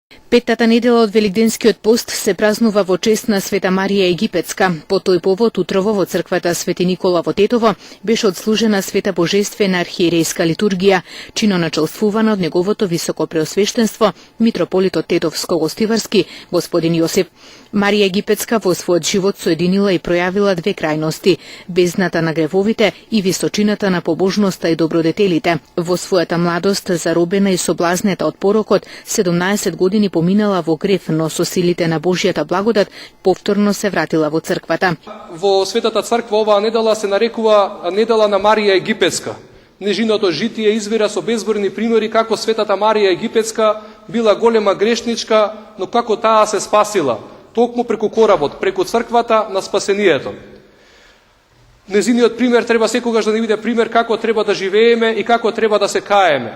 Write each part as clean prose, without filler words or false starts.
Петтата недела од Великденскиот пост се празнува во чест на Света Марија Египетска. По тој повод утрово во црквата Свети Никола во Тетово беше отслужена Света Божествена архиерејска литургија, чино начелствувана од неговото високо преосвештенство митрополитот Тетовско-Гостиварски господин Јосип. Марија Египетска во својот живот соединила и пројавила две крајности: бездната на гревовите и височината на побожноста и добродетелите. Во својата младост, заробена и соблазнета од порокот, 17 години поминала во грев, но со силите на Божјата благодат повторно се вратила во црквата. Во Светата црква оваа недела се нарекува недела на Марија Египетска. Нежиното житие извира со безборни примери како Светата Марија Египетска била голема грешничка, но како таа се спасила, токму преку коработ, преку црквата на спасението. Незиниот пример треба секогаш да ни биде пример како треба да живееме и како треба да се каеме.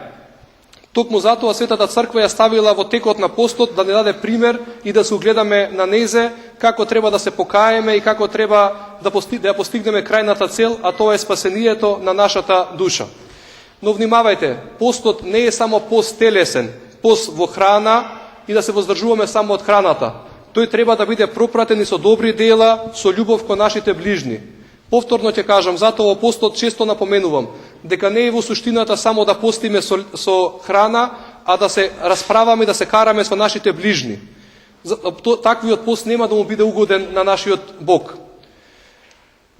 Токму затоа Светата црква ја ставила во текот на постот да не даде пример и да се угледаме на незе како треба да се покаеме и како треба да ја постигнеме крајната цел, а тоа е спасението на нашата душа. Но внимавајте, постот не е само пост телесен, пост во храна и да се воздржуваме само од храната. Тој треба да биде пропратен и со добри дела, со љубов кон нашите ближни. Повторно ќе кажам, затоа во постот често напоменувам дека не е во суштината само да постиме со храна, а да се расправаме и да се караме со нашите ближни. Таквиот пост нема да му биде угоден на нашиот Бог.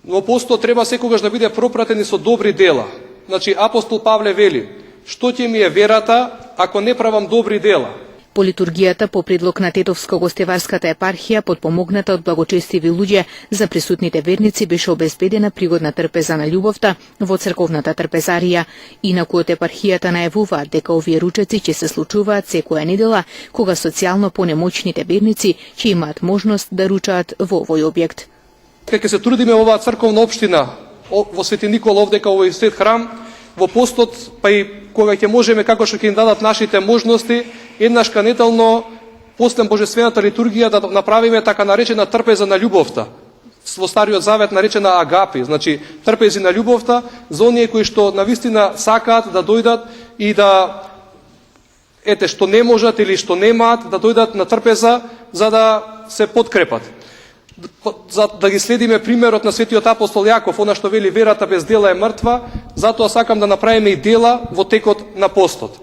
Но постот треба секогаш да биде пропратен и со добри дела. Значи апостол Павле вели: што ќе ми е верата ако не правам добри дела? По литургијата по предлог на Тетовско-Гостеварската епархија, подпомогната од благочестиви луѓе, за присутните верници беше обезбедена пригодна трпеза на љубовта во црковната трпезарија. Инаку од епархијата најавуваат дека овие ручеци ќе се случуваат секоја недела, кога социјално понемоćните верници ќе имаат можност да ручаат во овој објект. Ќе се трудиме оваа црковна општина во Свети Никола овдека овој свет храм, во постот, па и кога ќе можеме, како што ќе им дадат нашите можности, еднаш канетално после Божествената литургија да направиме така наречена трпеза на љубовта. Во Стариот Завет наречена агапи, значи трпези на љубовта за оние кои што навистина сакаат да дојдат и да што не можат или што немаат да дојдат на трпеза за да се подкрепат. За да ги следиме примерот на светиот апостол Јаков, она што вели верата без дела е мртва, затоа сакам да направиме и дела во текот на постот.